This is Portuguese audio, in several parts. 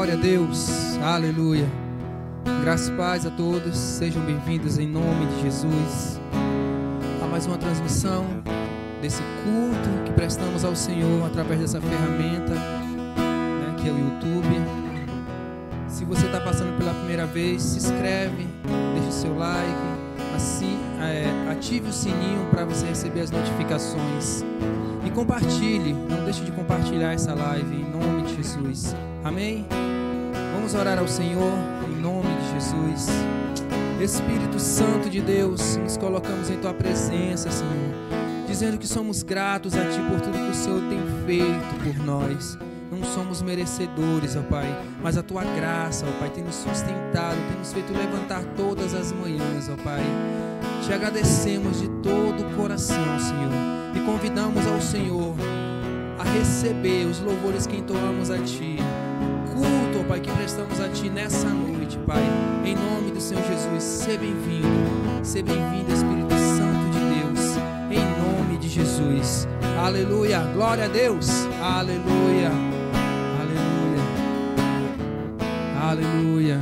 Glória a Deus, aleluia. Graças e paz a todos, sejam bem-vindos em nome de Jesus a mais uma transmissão desse culto que prestamos ao Senhor através dessa ferramenta, né, que é o YouTube. Se você está passando pela primeira vez, se inscreve, deixa o seu like, assim, ative o sininho para você receber as notificações e compartilhe, não deixe de compartilhar essa live em nome de Jesus, amém? Vamos orar ao Senhor em nome de Jesus. Espírito Santo de Deus, nos colocamos em Tua presença, Senhor, dizendo que somos gratos a Ti por tudo que o Senhor tem feito por nós. Não somos merecedores, ó Pai, mas a Tua graça, ó Pai, tem nos sustentado, tem nos feito levantar todas as manhãs, ó Pai. Te agradecemos de todo o coração, Senhor, e convidamos ao Senhor a receber os louvores que entoamos a Ti, culto, ó Pai, que prestamos a Ti nessa noite, Pai, em nome do Senhor Jesus. Seja bem-vindo, Espírito Santo de Deus, em nome de Jesus, aleluia, glória a Deus, aleluia, aleluia,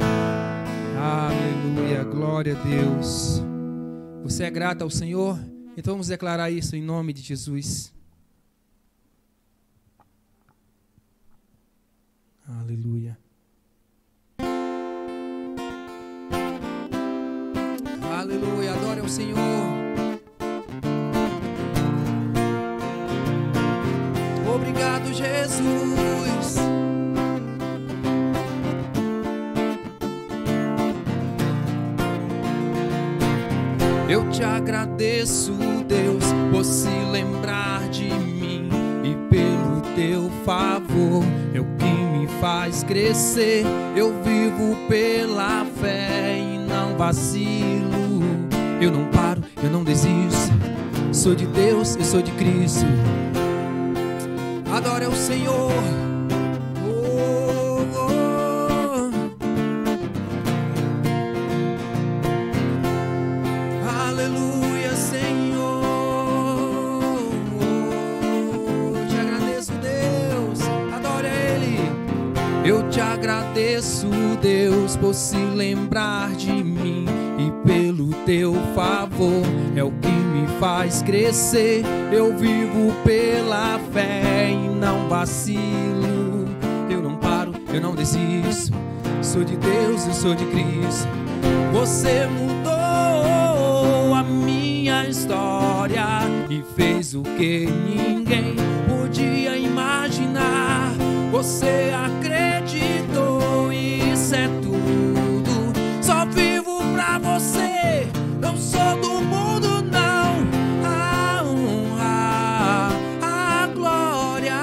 aleluia, glória a Deus. Você é grato ao Senhor? Então vamos declarar isso em nome de Jesus. Aleluia. Aleluia, adore ao Senhor. Obrigado, Jesus. Eu te agradeço, Deus, por se lembrar de mim e pelo Teu favor, é o que me faz crescer. Eu vivo pela fé e não vacilo. Eu não paro, eu não desisto. Sou de Deus, eu sou de Cristo. Adore ao Senhor. Eu te agradeço, Deus, por se lembrar de mim e pelo Teu favor, é o que me faz crescer. Eu vivo pela fé e não vacilo. Eu não paro, eu não desisto. Sou de Deus, eu sou de Cristo. Você mudou a minha história e fez o que ninguém podia imaginar. Você acreditou, isso é tudo. Só vivo pra você, não sou do mundo não. A honra, a glória,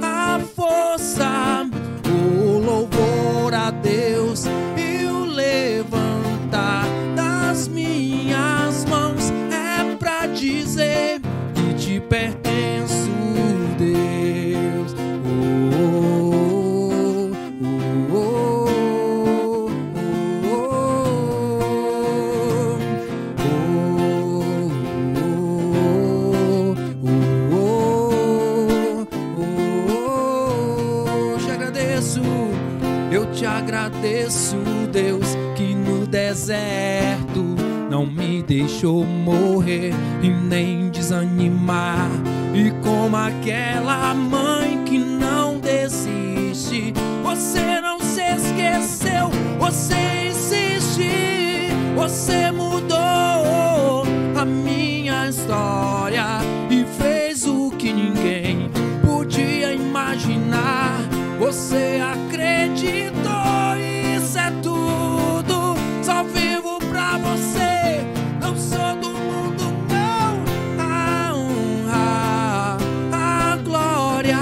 a força, o louvor a Deus e o levantar das minhas mãos é pra dizer que te pertenço, Deus. Eu te agradeço, Deus, que no deserto não me deixou morrer e nem desanimar. E como aquela mãe que não desiste, você não se esqueceu, você insiste. Você mudou a minha história e fez o que ninguém podia imaginar. Você acreditou, isso é tudo. Só vivo pra você, não sou do mundo não. A honra, a glória,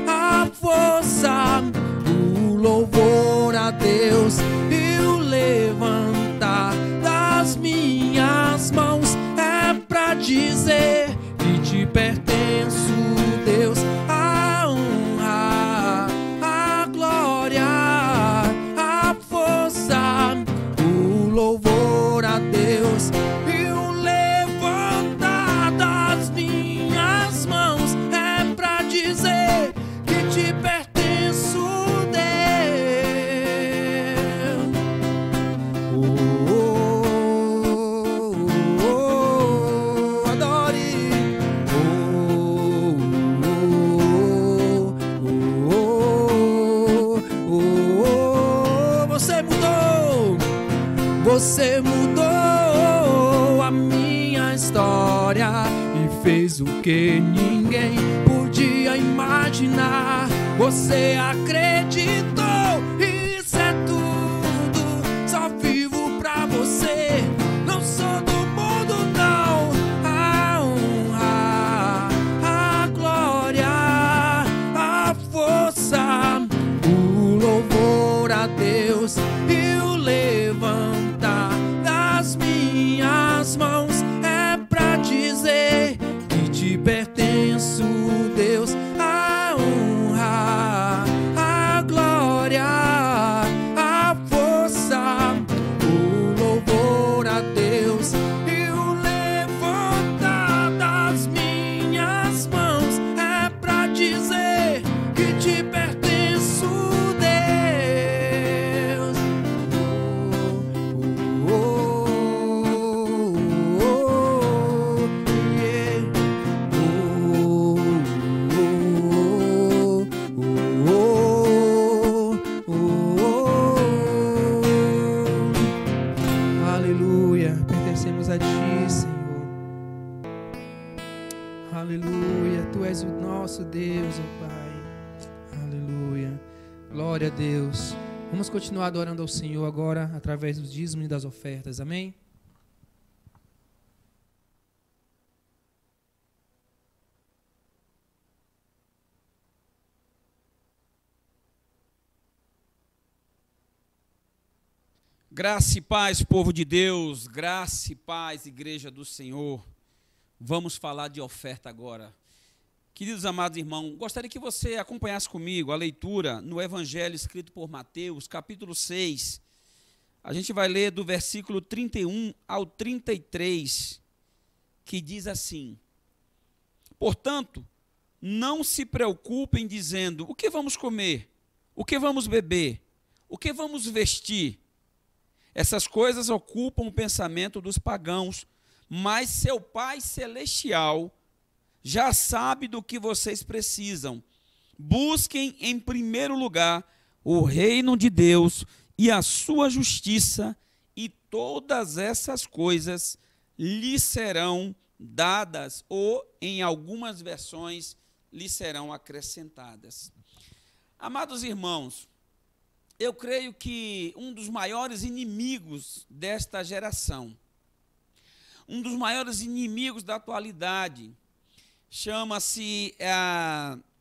a força, o louvor a Deus e o levantar das minhas mãos é pra dizer que te pertenço, Deus. A honra, a glória e fez o que ninguém podia imaginar. Você acreditou, isso é tudo. Só vivo pra você, não sou do mundo não. A honra, a glória, a força, o louvor a Deus e o levantar das minhas mãos é pra dizer que te pertenço, Deus. A honra, a glória, a força, o louvor a Deus e o levantar das minhas mãos é pra dizer que te pertenço, Deus. Aleluia, pertencemos a Ti, Senhor. Aleluia, Tu és o nosso Deus, ó Pai. Aleluia, glória a Deus. Vamos continuar adorando ao Senhor agora através dos dízimos e das ofertas, amém? Graça e paz, povo de Deus, graça e paz, igreja do Senhor. Vamos falar de oferta agora. Queridos amados irmãos, gostaria que você acompanhasse comigo a leitura no Evangelho escrito por Mateus, capítulo 6. A gente vai ler do versículo 31 ao 33, que diz assim: portanto, não se preocupem dizendo, o que vamos comer? O que vamos beber? O que vamos vestir? Essas coisas ocupam o pensamento dos pagãos, mas seu Pai Celestial já sabe do que vocês precisam. Busquem em primeiro lugar o reino de Deus e a sua justiça, e todas essas coisas lhes serão dadas, ou, em algumas versões, lhes serão acrescentadas. Amados irmãos, eu creio que um dos maiores inimigos desta geração, um dos maiores inimigos da atualidade, chama-se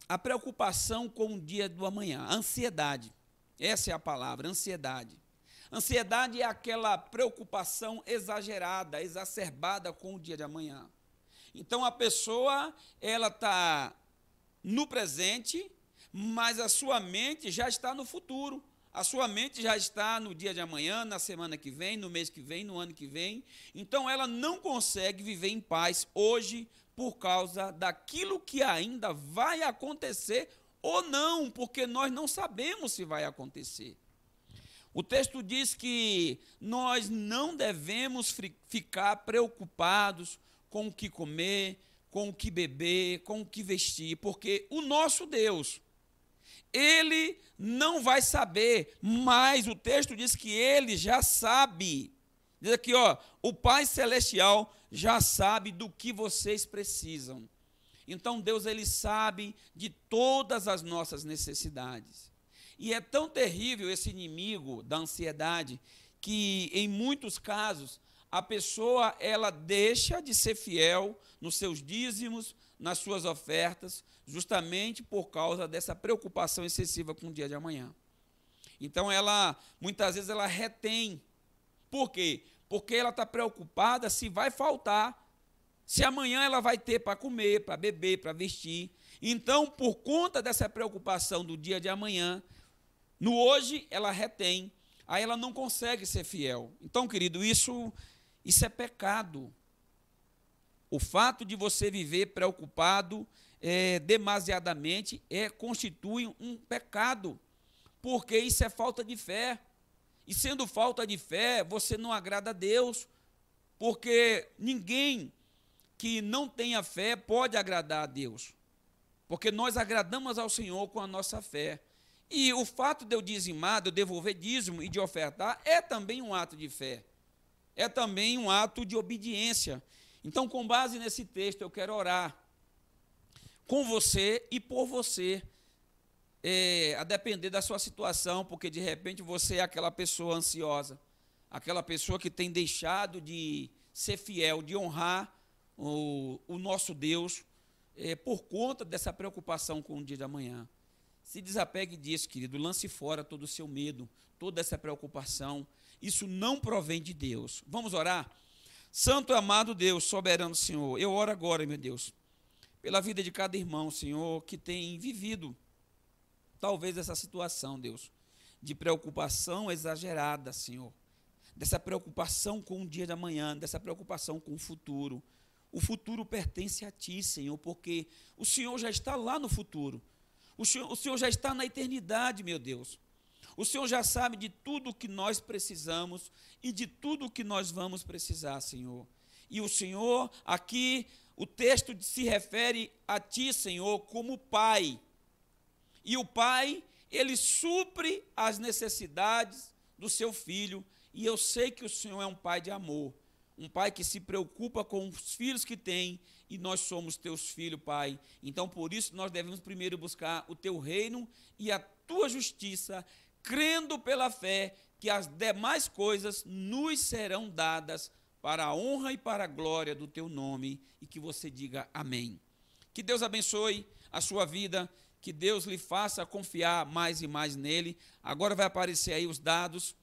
a preocupação com o dia do amanhã, a ansiedade. Essa é a palavra, ansiedade. Ansiedade é aquela preocupação exagerada, exacerbada com o dia de amanhã. Então a pessoa, ela está no presente, mas a sua mente já está no futuro. A sua mente já está no dia de amanhã, na semana que vem, no mês que vem, no ano que vem. Então, ela não consegue viver em paz hoje por causa daquilo que ainda vai acontecer ou não, porque nós não sabemos se vai acontecer. O texto diz que nós não devemos ficar preocupados com o que comer, com o que beber, com o que vestir, porque o nosso Deus, Ele não vai saber, mas o texto diz que Ele já sabe. Diz aqui, ó, o Pai Celestial já sabe do que vocês precisam. Então Deus, Ele sabe de todas as nossas necessidades. E é tão terrível esse inimigo da ansiedade, que em muitos casos a pessoa, ela deixa de ser fiel nos seus dízimos, nas suas ofertas, justamente por causa dessa preocupação excessiva com o dia de amanhã. Então, muitas vezes, ela retém. Por quê? Porque ela está preocupada se vai faltar, se amanhã ela vai ter para comer, para beber, para vestir. Então, por conta dessa preocupação do dia de amanhã, no hoje ela retém, aí ela não consegue ser fiel. Então, querido, isso é pecado. O fato de você viver preocupado demasiadamente constitui um pecado, porque isso é falta de fé. E sendo falta de fé, você não agrada a Deus, porque ninguém que não tenha fé pode agradar a Deus, porque nós agradamos ao Senhor com a nossa fé. E o fato de eu dizimar, de eu devolver dízimo e de ofertar, é também um ato de fé, é também um ato de obediência. Então, com base nesse texto, eu quero orar com você e por você, a depender da sua situação, porque de repente você é aquela pessoa ansiosa, aquela pessoa que tem deixado de ser fiel, de honrar o nosso Deus, por conta dessa preocupação com o dia de amanhã. Se desapegue disso, querido, lance fora todo o seu medo, toda essa preocupação. Isso não provém de Deus. Vamos orar? Santo e amado Deus, soberano Senhor, eu oro agora, meu Deus, pela vida de cada irmão, Senhor, que tem vivido talvez essa situação, Deus, de preocupação exagerada, Senhor, dessa preocupação com o dia de amanhã, dessa preocupação com o futuro. O futuro pertence a Ti, Senhor, porque o Senhor já está lá no futuro. O Senhor já está na eternidade, meu Deus. O Senhor já sabe de tudo o que nós precisamos e de tudo o que nós vamos precisar, Senhor. E o Senhor, aqui, o texto se refere a Ti, Senhor, como Pai. E o Pai, Ele supre as necessidades do seu filho. E eu sei que o Senhor é um Pai de amor. Um Pai que se preocupa com os filhos que tem, e nós somos teus filhos, Pai. Então, por isso, nós devemos primeiro buscar o teu reino e a tua justiça, crendo pela fé que as demais coisas nos serão dadas para a honra e para a glória do teu nome, e que você diga amém. Que Deus abençoe a sua vida, que Deus lhe faça confiar mais e mais nele. Agora vai aparecer aí os dados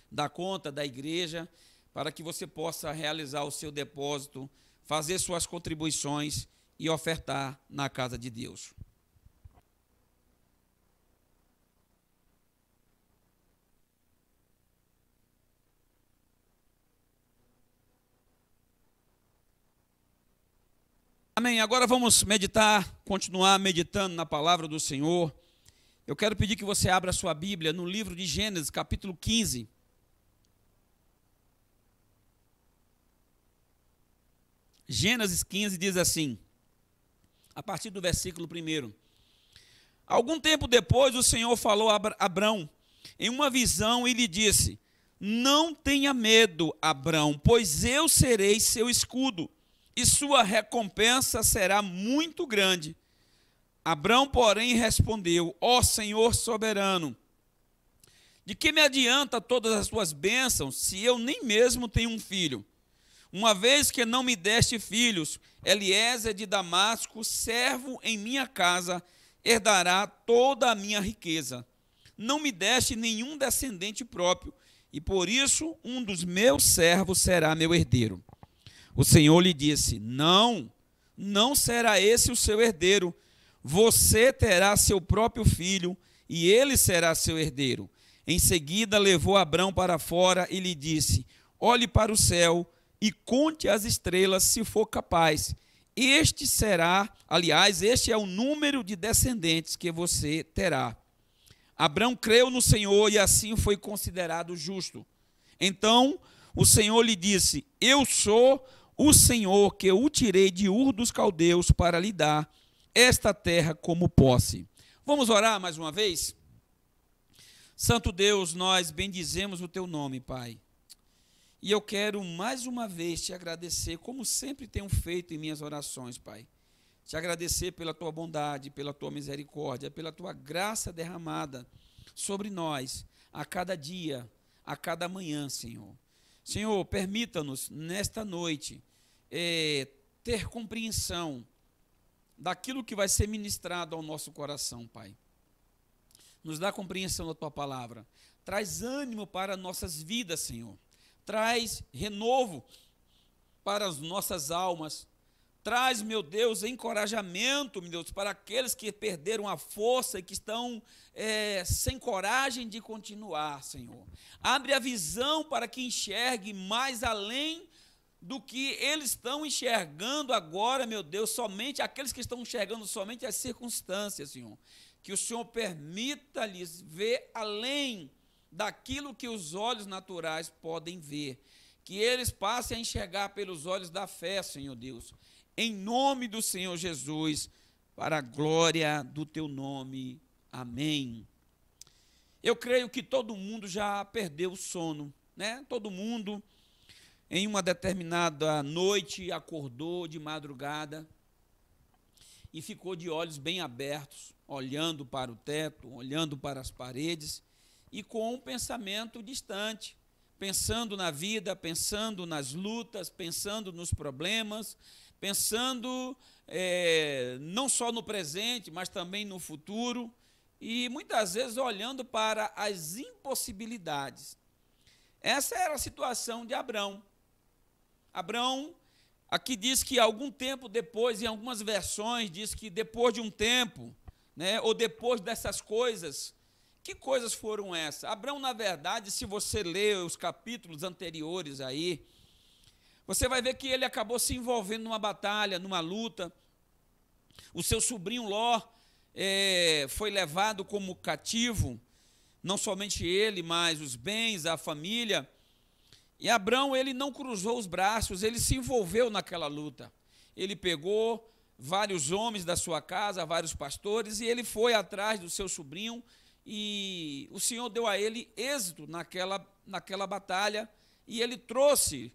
da conta da igreja, para que você possa realizar o seu depósito, fazer suas contribuições e ofertar na casa de Deus. Amém. Agora vamos meditar, continuar meditando na palavra do Senhor. Eu quero pedir que você abra a sua Bíblia no livro de Gênesis, capítulo 15. Gênesis 15 diz assim, a partir do versículo 1. Algum tempo depois, o Senhor falou a Abrão em uma visão e lhe disse: não tenha medo, Abrão, pois eu serei seu escudo, e sua recompensa será muito grande. Abrão, porém, respondeu: ó Senhor soberano, de que me adianta todas as tuas bênçãos, se eu nem mesmo tenho um filho? Uma vez que não me deste filhos, Eliezer de Damasco, servo em minha casa, herdará toda a minha riqueza. Não me deste nenhum descendente próprio, e por isso um dos meus servos será meu herdeiro. O Senhor lhe disse: não será esse o seu herdeiro. Você terá seu próprio filho, e ele será seu herdeiro. Em seguida levou Abrão para fora e lhe disse: olhe para o céu e conte as estrelas, se for capaz. Este é o número de descendentes que você terá. Abrão creu no Senhor e assim foi considerado justo. Então o Senhor lhe disse: eu sou o Senhor que o tirei de Ur dos Caldeus para lhe dar esta terra como posse. Vamos orar mais uma vez? Santo Deus, nós bendizemos o teu nome, Pai. E eu quero mais uma vez te agradecer, como sempre tenho feito em minhas orações, Pai. Te agradecer pela tua bondade, pela tua misericórdia, pela tua graça derramada sobre nós, a cada dia, a cada manhã, Senhor. Senhor, permita-nos, nesta noite, ter compreensão daquilo que vai ser ministrado ao nosso coração, Pai. Nos dá compreensão da tua palavra. Traz ânimo para nossas vidas, Senhor. Traz renovo para as nossas almas. Traz, meu Deus, encorajamento, meu Deus, para aqueles que perderam a força e que estão sem coragem de continuar, Senhor. Abre a visão para que enxergue mais além do que eles estão enxergando agora, meu Deus, somente aqueles que estão enxergando somente as circunstâncias, Senhor. Que o Senhor permita-lhes ver além daquilo que os olhos naturais podem ver. Que eles passem a enxergar pelos olhos da fé, Senhor Deus. Em nome do Senhor Jesus, para a glória do teu nome. Amém. Eu creio que todo mundo já perdeu o sono, né? Todo mundo em uma determinada noite, acordou de madrugada e ficou de olhos bem abertos, olhando para o teto, olhando para as paredes e com um pensamento distante, pensando na vida, pensando nas lutas, pensando nos problemas, pensando não só no presente, mas também no futuro, e muitas vezes olhando para as impossibilidades. Essa era a situação de Abrão. Abrão, aqui diz que algum tempo depois, em algumas versões, diz que depois de um tempo, né, ou depois dessas coisas. Que coisas foram essas? Abrão, na verdade, se você ler os capítulos anteriores aí, você vai ver que ele acabou se envolvendo numa batalha, numa luta. O seu sobrinho Ló foi levado como cativo, não somente ele, mas os bens, a família. E Abrão, ele não cruzou os braços, ele se envolveu naquela luta. Ele pegou vários homens da sua casa, vários pastores, e ele foi atrás do seu sobrinho, e o Senhor deu a ele êxito naquela batalha, e ele trouxe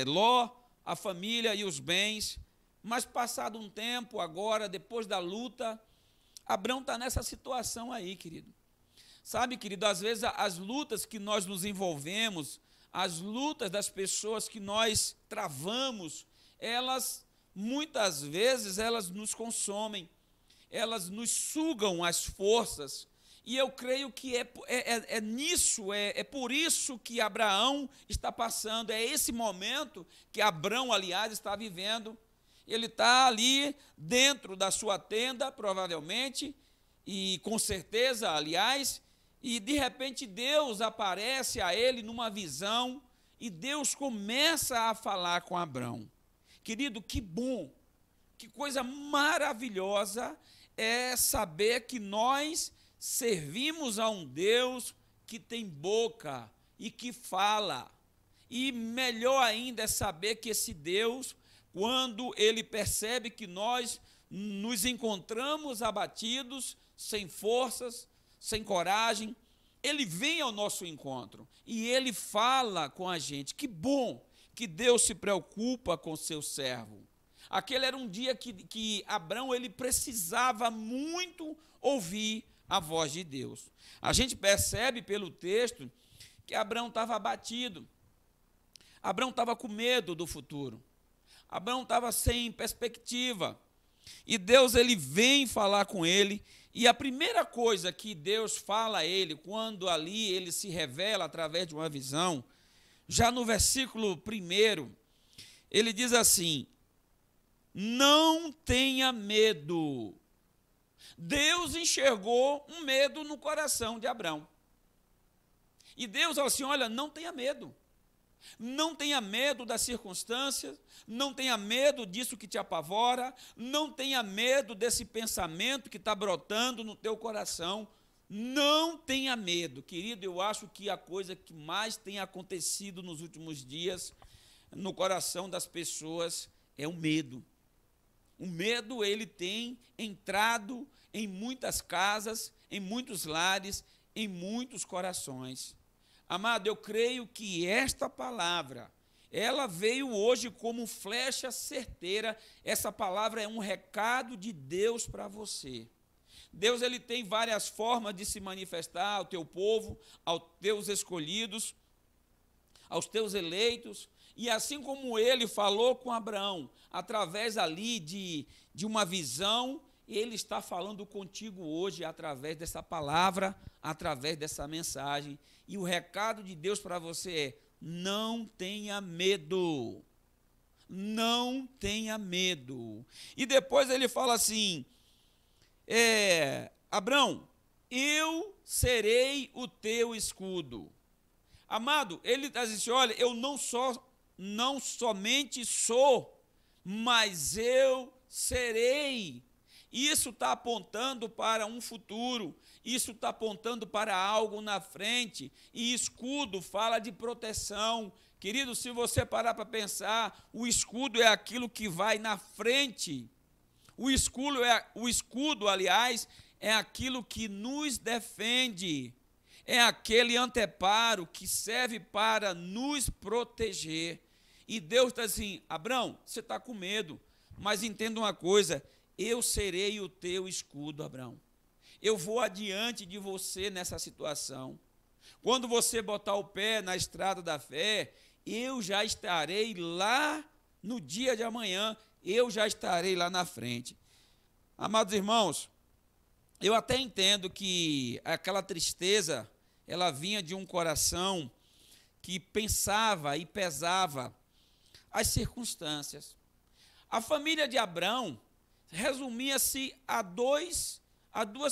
Ló, a família e os bens. Mas passado um tempo, agora, depois da luta, Abrão está nessa situação aí, querido. Sabe, querido, às vezes as lutas que nós nos envolvemos, as lutas das pessoas que nós travamos, elas, muitas vezes, elas nos consomem, elas nos sugam as forças. E eu creio que é por isso que Abraão está passando, é esse momento que Abrão, aliás, está vivendo. Ele está ali dentro da sua tenda, provavelmente, e com certeza, aliás, e de repente Deus aparece a ele numa visão, e Deus começa a falar com Abrão. Querido, que bom, que coisa maravilhosa é saber que nós servimos a um Deus que tem boca e que fala. E melhor ainda é saber que esse Deus, quando ele percebe que nós nos encontramos abatidos, sem forças, sem coragem, ele vem ao nosso encontro e ele fala com a gente. Que bom que Deus se preocupa com seu servo. Aquele era um dia que Abrão ele precisava muito ouvir a voz de Deus. A gente percebe pelo texto que Abrão estava abatido. Abrão estava com medo do futuro. Abrão estava sem perspectiva. E Deus ele vem falar com ele. E a primeira coisa que Deus fala a ele, quando ali ele se revela através de uma visão, já no versículo 1, ele diz assim: não tenha medo. Deus enxergou um medo no coração de Abrão. E Deus falou assim: olha, não tenha medo. Não tenha medo das circunstâncias, não tenha medo disso que te apavora, não tenha medo desse pensamento que está brotando no teu coração. Não tenha medo. Querido, eu acho que a coisa que mais tem acontecido nos últimos dias no coração das pessoas é o medo. O medo, ele tem entrado em muitas casas, em muitos lares, em muitos corações. Amado, eu creio que esta palavra, ela veio hoje como flecha certeira. Essa palavra é um recado de Deus para você. Deus ele tem várias formas de se manifestar ao teu povo, aos teus escolhidos, aos teus eleitos. E assim como ele falou com Abraão, através ali de uma visão, ele está falando contigo hoje através dessa palavra, através dessa mensagem. E o recado de Deus para você é: não tenha medo. Não tenha medo. E depois ele fala assim: Abrão, eu serei o teu escudo. Amado, ele diz assim: olha, eu não somente sou, mas eu serei. Isso está apontando para um futuro, isso está apontando para algo na frente, e escudo fala de proteção. Querido, se você parar para pensar, o escudo é aquilo que vai na frente. O escudo, aliás, é aquilo que nos defende, é aquele anteparo que serve para nos proteger. E Deus está assim, Abrão, você está com medo, mas entenda uma coisa, eu serei o teu escudo, Abrão. Eu vou adiante de você nessa situação. Quando você botar o pé na estrada da fé, eu já estarei lá no dia de amanhã, eu já estarei lá na frente. Amados irmãos, eu até entendo que aquela tristeza, ela vinha de um coração que pensava e pesava as circunstâncias. A família de Abrão resumia-se a duas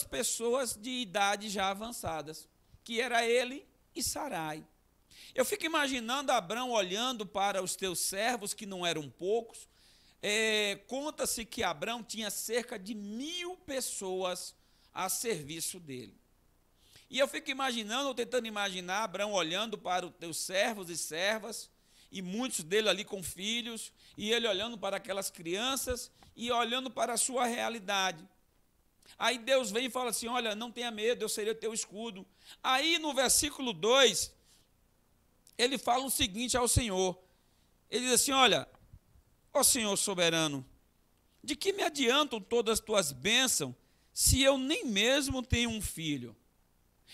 pessoas de idade já avançadas, que era ele e Sarai. Eu fico imaginando Abrão olhando para os teus servos, que não eram poucos. Conta-se que Abrão tinha cerca de 1.000 pessoas a serviço dele. E eu fico imaginando, tentando imaginar Abrão olhando para os teus servos e servas, e muitos dele ali com filhos, e ele olhando para aquelas crianças e olhando para a sua realidade. Aí Deus vem e fala assim, olha, não tenha medo, eu serei o teu escudo. Aí no versículo 2, ele fala o seguinte ao Senhor, ele diz assim, olha, ó Senhor soberano, de que me adiantam todas as tuas bênçãos, se eu nem mesmo tenho um filho?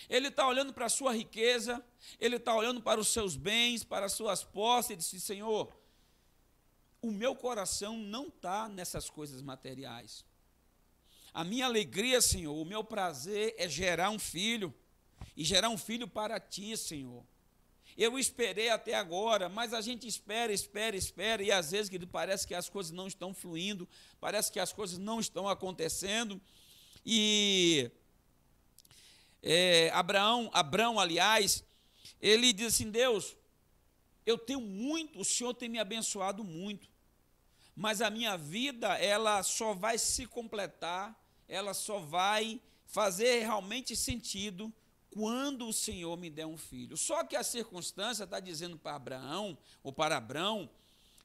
Ele está olhando para a sua riqueza, ele está olhando para os seus bens, para as suas posses, ele disse, Senhor, o meu coração não está nessas coisas materiais. A minha alegria, Senhor, o meu prazer é gerar um filho, e gerar um filho para ti, Senhor. Eu esperei até agora, mas a gente espera, e às vezes parece que as coisas não estão fluindo, parece que as coisas não estão acontecendo, e Abraão, aliás, ele diz assim, Deus, eu tenho muito, o Senhor tem me abençoado muito, mas a minha vida, ela só vai se completar, ela só vai fazer realmente sentido quando o Senhor me der um filho. Só que a circunstância está dizendo para Abrão,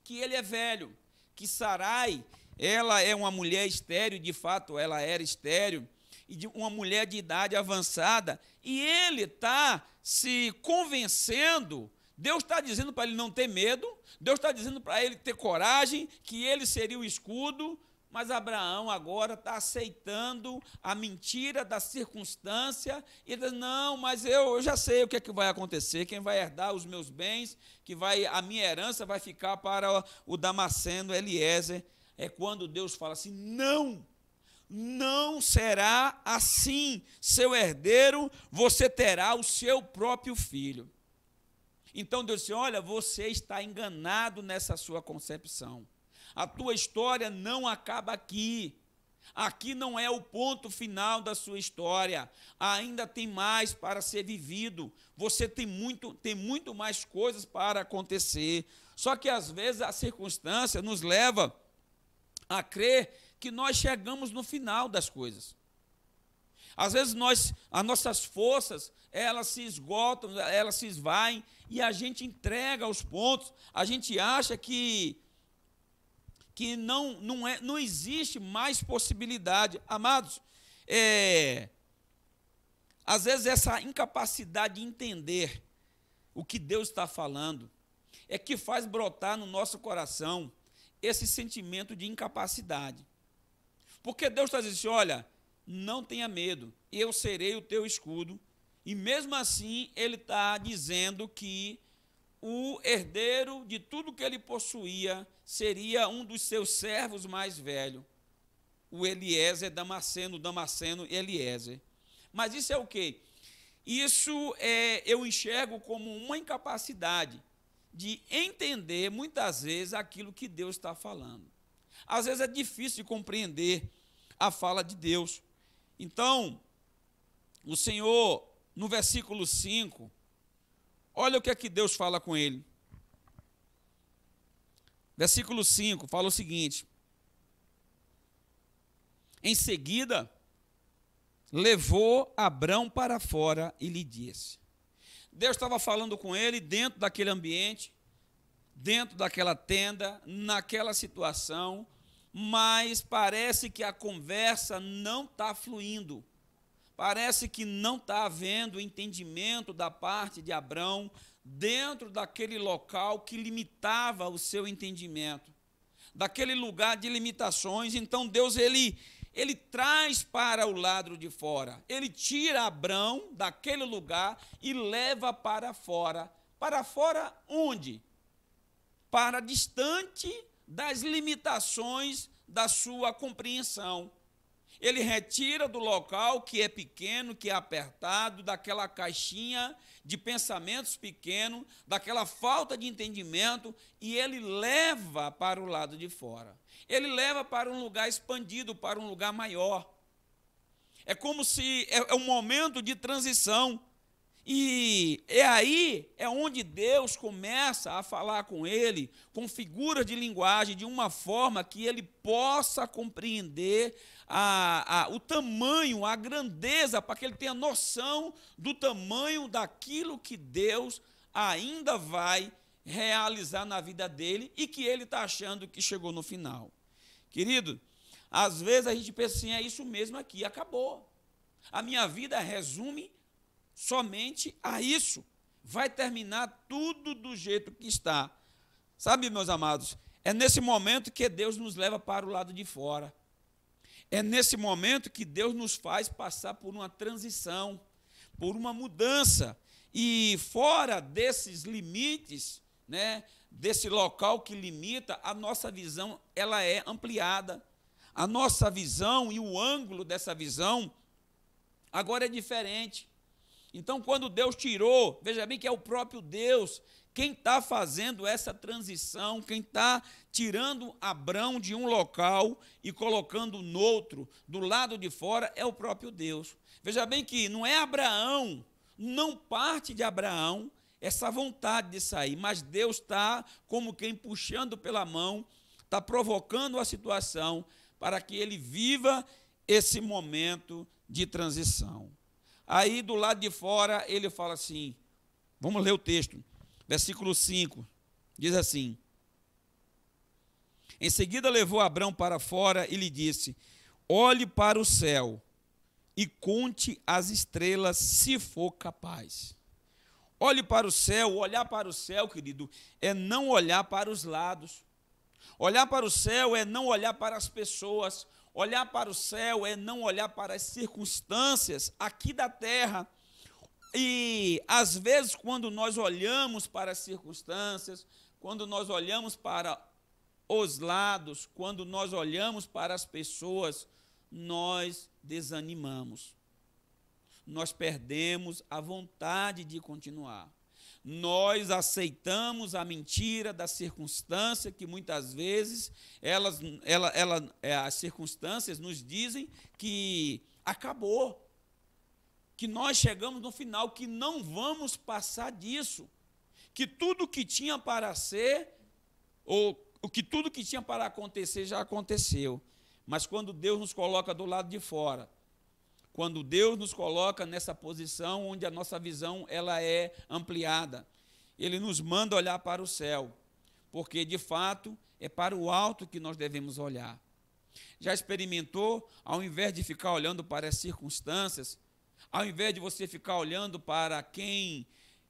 que ele é velho, que Sarai, ela é uma mulher estéril, de fato ela era estéril, e de uma mulher de idade avançada, e ele está se convencendo, Deus está dizendo para ele não ter medo, Deus está dizendo para ele ter coragem, que ele seria o escudo, mas Abraão agora está aceitando a mentira da circunstância, e ele diz, não, mas eu já sei o que é que vai acontecer, quem vai herdar os meus bens, a minha herança vai ficar para o Damasceno Eliezer. É quando Deus fala assim, não será assim, seu herdeiro, você terá o seu próprio filho. Então Deus disse, olha, você está enganado nessa sua concepção. A tua história não acaba aqui. Aqui não é o ponto final da sua história. Ainda tem mais para ser vivido. Você tem muito mais coisas para acontecer. Só que às vezes a circunstância nos leva a crer que nós chegamos no final das coisas. Às vezes as nossas forças, elas se esgotam, elas se esvaem, e a gente entrega os pontos, a gente acha que não existe mais possibilidade. Amados, às vezes essa incapacidade de entender o que Deus está falando é que faz brotar no nosso coração esse sentimento de incapacidade. Porque Deus está dizendo assim, olha, não tenha medo, eu serei o teu escudo, e mesmo assim ele está dizendo que o herdeiro de tudo que ele possuía seria um dos seus servos mais velhos, o Eliezer, Damasceno Eliezer. Mas isso é o quê? Isso eu enxergo como uma incapacidade de entender, muitas vezes, aquilo que Deus está falando. Às vezes é difícil de compreender a fala de Deus. Então, o Senhor, no versículo 5, olha o que é que Deus fala com ele. Versículo 5 fala o seguinte: em seguida, levou Abrão para fora e lhe disse. Deus estava falando com ele dentro daquele ambiente, dentro daquela tenda, naquela situação, mas parece que a conversa não está fluindo. Parece que não está havendo entendimento da parte de Abrão, dentro daquele local que limitava o seu entendimento, daquele lugar de limitações. Então Deus ele traz para o lado de fora, ele tira Abrão daquele lugar e leva para fora. Para fora onde? Para distante das limitações da sua compreensão. Ele retira do local que é pequeno, que é apertado, daquela caixinha de pensamentos pequenos, daquela falta de entendimento, e ele leva para o lado de fora. Ele leva para um lugar expandido, para um lugar maior. É como se é um momento de transição. E aí é onde Deus começa a falar com ele, com figuras de linguagem, de uma forma que ele possa compreender o tamanho, a grandeza, para que ele tenha noção do tamanho daquilo que Deus ainda vai realizar na vida dele e que ele está achando que chegou no final. Querido, às vezes a gente pensa assim, é isso mesmo aqui, acabou. A minha vida resume somente a isso. Vai terminar tudo do jeito que está. Sabe, meus amados, é nesse momento que Deus nos leva para o lado de fora. É nesse momento que Deus nos faz passar por uma transição, por uma mudança. E fora desses limites, né, desse local que limita, a nossa visão ela é ampliada. A nossa visão e o ângulo dessa visão agora é diferente. Então, quando Deus tirou, veja bem que é o próprio Deus quem está fazendo essa transição, quem está tirando Abrão de um local e colocando no outro, do lado de fora, é o próprio Deus. Veja bem que não é Abraão, não parte de Abraão essa vontade de sair, mas Deus está como quem puxando pela mão, está provocando a situação para que ele viva esse momento de transição. Aí, do lado de fora, ele fala assim, vamos ler o texto, versículo 5, diz assim: em seguida levou Abrão para fora e lhe disse, olhe para o céu e conte as estrelas, se for capaz. Olhe para o céu, olhar para o céu, querido, é não olhar para os lados. Olhar para o céu é não olhar para as pessoas. Olhar para o céu é não olhar para as circunstâncias aqui da terra. E, às vezes, quando nós olhamos para as circunstâncias, quando nós olhamos para os lados, quando nós olhamos para as pessoas, nós desanimamos. Nós perdemos a vontade de continuar. Nós aceitamos a mentira da circunstância, que muitas vezes as circunstâncias nos dizem que acabou, que nós chegamos no final, que não vamos passar disso, que tudo que tinha para ser, ou que tudo que tinha para acontecer já aconteceu. Mas quando Deus nos coloca do lado de fora, quando Deus nos coloca nessa posição onde a nossa visão ela é ampliada, Ele nos manda olhar para o céu, porque, de fato, é para o alto que nós devemos olhar. Já experimentou, ao invés de ficar olhando para as circunstâncias, ao invés de você ficar olhando para quem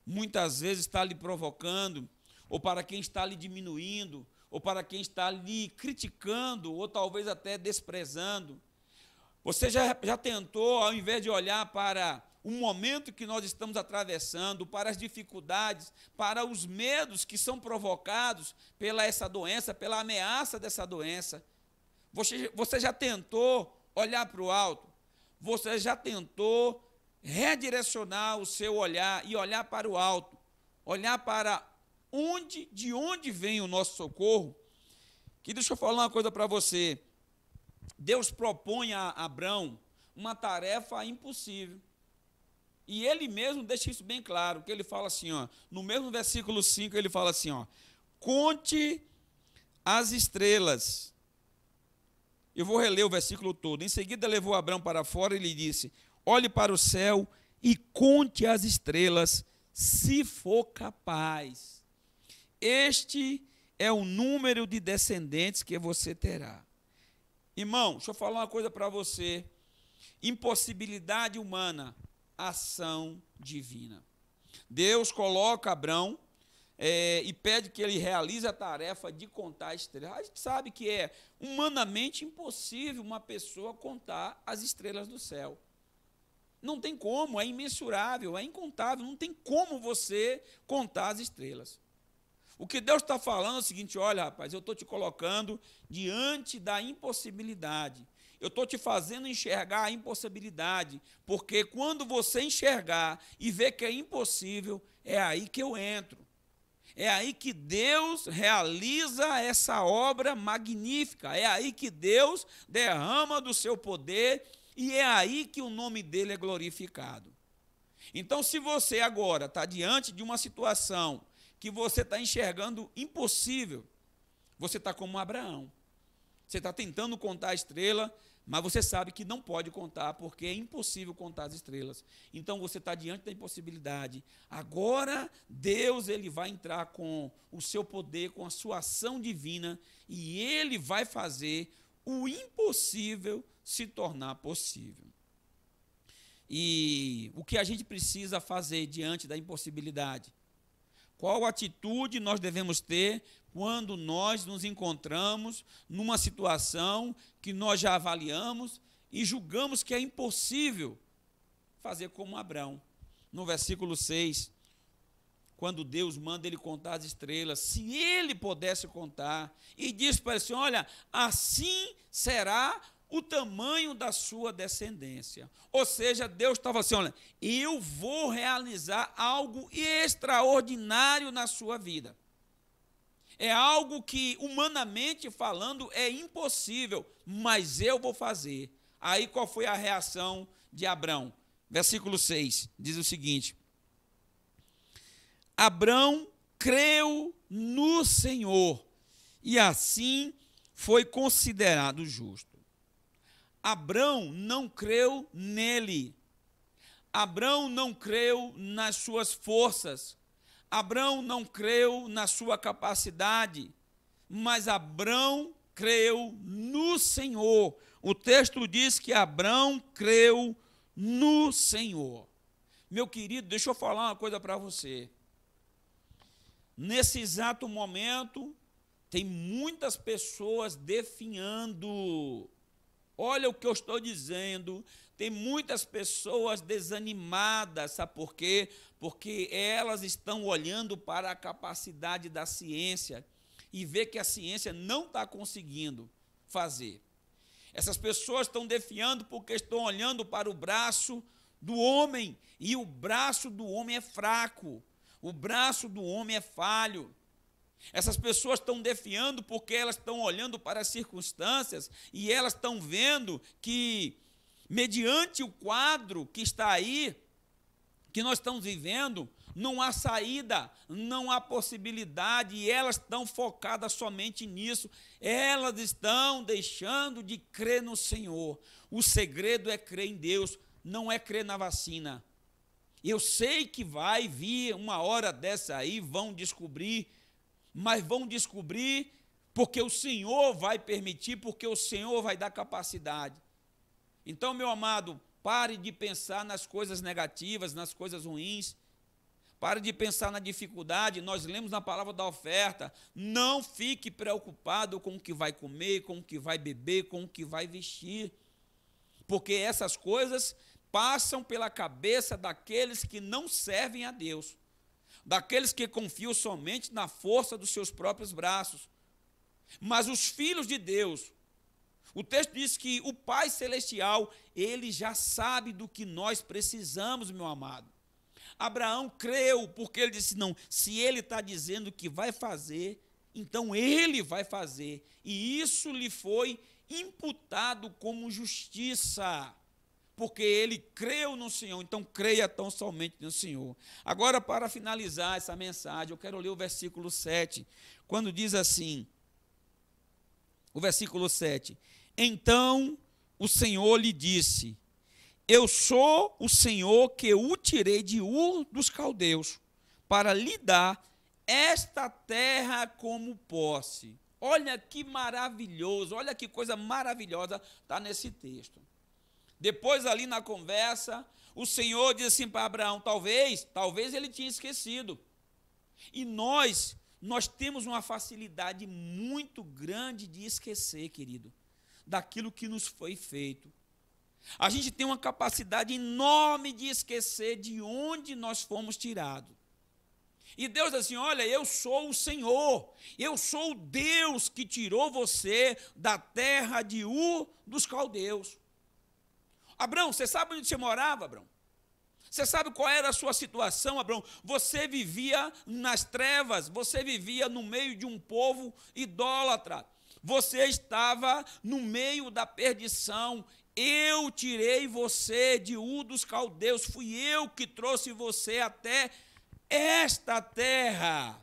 muitas vezes está lhe provocando, ou para quem está lhe diminuindo, ou para quem está lhe criticando, ou talvez até desprezando, você já tentou, ao invés de olhar para o momento que nós estamos atravessando, para as dificuldades, para os medos que são provocados pela essa doença, pela ameaça dessa doença, você já tentou olhar para o alto? Você já tentou redirecionar o seu olhar e olhar para o alto? Olhar para de onde vem o nosso socorro? Que deixa eu falar uma coisa para você. Deus propõe a Abrão uma tarefa impossível. E ele mesmo deixa isso bem claro, que ele fala assim, ó, no mesmo versículo 5, ele fala assim, ó, conte as estrelas. Eu vou reler o versículo todo. Em seguida levou Abrão para fora e lhe disse, olhe para o céu e conte as estrelas, se for capaz. Este é o número de descendentes que você terá. Irmão, deixa eu falar uma coisa para você. Impossibilidade humana, ação divina. Deus coloca Abrão e pede que ele realize a tarefa de contar estrelas. A gente sabe que é humanamente impossível uma pessoa contar as estrelas do céu. Não tem como, é imensurável, é incontável, não tem como você contar as estrelas. O que Deus está falando é o seguinte: olha, rapaz, eu estou te colocando diante da impossibilidade. Eu estou te fazendo enxergar a impossibilidade, porque quando você enxergar e ver que é impossível, é aí que eu entro. É aí que Deus realiza essa obra magnífica, é aí que Deus derrama do seu poder e é aí que o nome dele é glorificado. Então, se você agora está diante de uma situação que você está enxergando impossível, você está como Abraão. Você está tentando contar a estrela, mas você sabe que não pode contar, porque é impossível contar as estrelas. Então, você está diante da impossibilidade. Agora, Deus ele vai entrar com o seu poder, com a sua ação divina, e ele vai fazer o impossível se tornar possível. E o que a gente precisa fazer diante da impossibilidade? Qual atitude nós devemos ter quando nós nos encontramos numa situação que nós já avaliamos e julgamos que é impossível fazer como Abrão? No versículo 6, quando Deus manda ele contar as estrelas, se ele pudesse contar, e diz para ele assim: olha, assim será o tamanho da sua descendência. Ou seja, Deus estava assim: olha, eu vou realizar algo extraordinário na sua vida. É algo que, humanamente falando, é impossível, mas eu vou fazer. Aí qual foi a reação de Abrão? Versículo 6, diz o seguinte: Abrão creu no Senhor, e assim foi considerado justo. Abrão não creu nele. Abrão não creu nas suas forças. Abrão não creu na sua capacidade. Mas Abrão creu no Senhor. O texto diz que Abrão creu no Senhor. Meu querido, deixa eu falar uma coisa para você. Nesse exato momento, tem muitas pessoas definhando. Olha o que eu estou dizendo, tem muitas pessoas desanimadas, sabe por quê? Porque elas estão olhando para a capacidade da ciência e vê que a ciência não está conseguindo fazer. Essas pessoas estão defiando porque estão olhando para o braço do homem, e o braço do homem é fraco, o braço do homem é falho. Essas pessoas estão defiando porque elas estão olhando para as circunstâncias e elas estão vendo que, mediante o quadro que está aí, que nós estamos vivendo, não há saída, não há possibilidade, e elas estão focadas somente nisso. Elas estão deixando de crer no Senhor. O segredo é crer em Deus, não é crer na vacina. Eu sei que vai vir uma hora dessa aí, vão descobrir, mas vão descobrir porque o Senhor vai permitir, porque o Senhor vai dar capacidade. Então, meu amado, pare de pensar nas coisas negativas, nas coisas ruins. Pare de pensar na dificuldade. Nós lemos na palavra da oferta: não fique preocupado com o que vai comer, com o que vai beber, com o que vai vestir. Porque essas coisas passam pela cabeça daqueles que não servem a Deus, daqueles que confiam somente na força dos seus próprios braços. Mas os filhos de Deus, o texto diz que o Pai Celestial, ele já sabe do que nós precisamos, meu amado. Abraão creu, porque ele disse: não, se ele está dizendo que vai fazer, então ele vai fazer. E isso lhe foi imputado como justiça, porque ele creu no Senhor. Então creia tão somente no Senhor. Agora, para finalizar essa mensagem, eu quero ler o versículo 7, quando diz assim, o versículo 7: então o Senhor lhe disse: eu sou o Senhor que o tirei de Ur dos caldeus, para lhe dar esta terra como posse. Olha que maravilhoso, olha que coisa maravilhosa está nesse texto. Depois, ali na conversa, o Senhor diz assim para Abraão, talvez ele tinha esquecido. E nós temos uma facilidade muito grande de esquecer, querido, daquilo que nos foi feito. A gente tem uma capacidade enorme de esquecer de onde nós fomos tirados. E Deus diz assim, olha, eu sou o Senhor, eu sou o Deus que tirou você da terra de Ur dos caldeus. Abraão, você sabe onde você morava, Abraão? Você sabe qual era a sua situação, Abraão? Você vivia nas trevas, você vivia no meio de um povo idólatra. Você estava no meio da perdição. Eu tirei você de Ur dos caldeus. Fui eu que trouxe você até esta terra.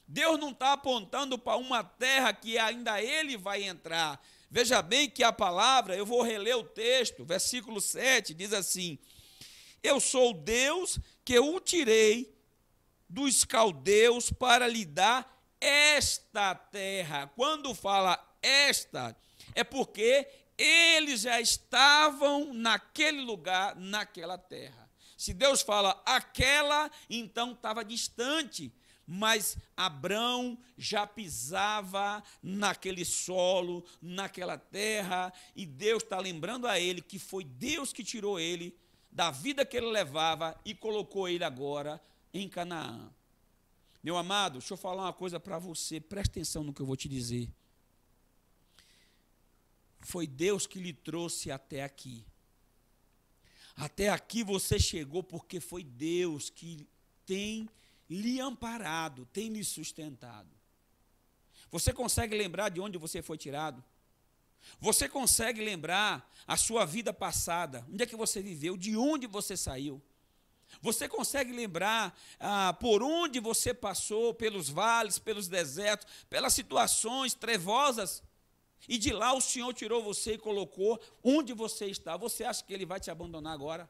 Deus não está apontando para uma terra que ainda ele vai entrar. Veja bem que a palavra, eu vou reler o texto, versículo 7, diz assim, eu sou Deus que o tirei dos caldeus para lhe dar esta terra. Quando fala esta, é porque eles já estavam naquele lugar, naquela terra. Se Deus fala aquela, então estava distante. Mas Abrão já pisava naquele solo, naquela terra, e Deus está lembrando a ele que foi Deus que tirou ele da vida que ele levava e colocou ele agora em Canaã. Meu amado, deixa eu falar uma coisa para você, presta atenção no que eu vou te dizer. Foi Deus que lhe trouxe até aqui. Até aqui você chegou porque foi Deus que tem lhe amparado, tem lhe sustentado. Você consegue lembrar de onde você foi tirado? Você consegue lembrar a sua vida passada? Onde é que você viveu? De onde você saiu? Você consegue lembrar por onde você passou, pelos vales, pelos desertos, pelas situações trevosas? E de lá o Senhor tirou você e colocou onde você está. Você acha que Ele vai te abandonar agora?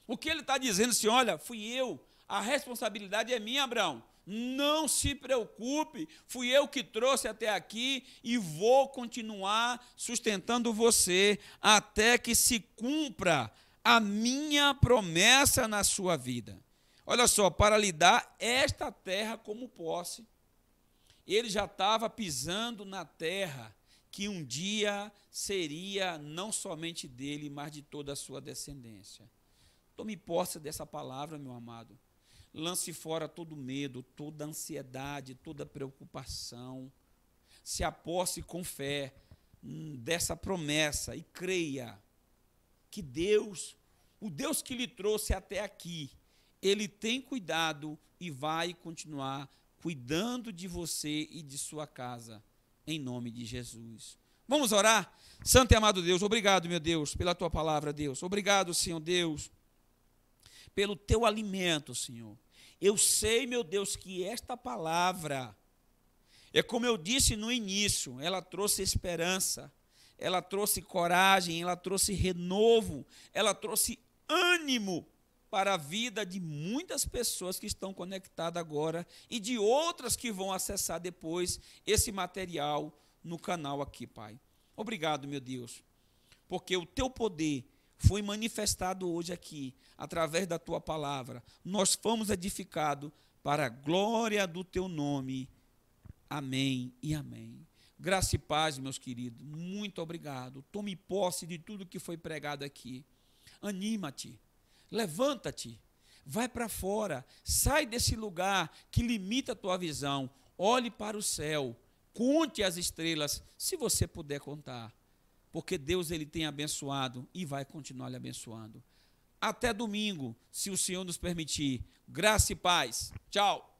O que Ele está dizendo assim, olha, fui eu, a responsabilidade é minha, Abraão. Não se preocupe, fui eu que trouxe até aqui e vou continuar sustentando você até que se cumpra a minha promessa na sua vida. Olha só, para lhe dar esta terra como posse. Ele já estava pisando na terra que um dia seria não somente dele, mas de toda a sua descendência. Tome posse dessa palavra, meu amado. Lance fora todo medo, toda ansiedade, toda preocupação. Se aposse com fé dessa promessa e creia que Deus, o Deus que lhe trouxe até aqui, Ele tem cuidado e vai continuar cuidando de você e de sua casa, em nome de Jesus. Vamos orar? Santo e amado Deus, obrigado, meu Deus, pela Tua palavra, Deus. Obrigado, Senhor Deus, pelo Teu alimento, Senhor. Eu sei, meu Deus, que esta palavra, é como eu disse no início, ela trouxe esperança, ela trouxe coragem, ela trouxe renovo, ela trouxe ânimo para a vida de muitas pessoas que estão conectadas agora e de outras que vão acessar depois esse material no canal aqui, Pai. Obrigado, meu Deus, porque o Teu poder foi manifestado hoje aqui, através da Tua palavra. Nós fomos edificados para a glória do Teu nome. Amém e amém. Graça e paz, meus queridos. Muito obrigado. Tome posse de tudo que foi pregado aqui. Anima-te. Levanta-te. Vai para fora. Sai desse lugar que limita a tua visão. Olhe para o céu. Conte as estrelas, se você puder contar. Porque Deus ele tem abençoado e vai continuar lhe abençoando. Até domingo, se o Senhor nos permitir. Graça e paz. Tchau.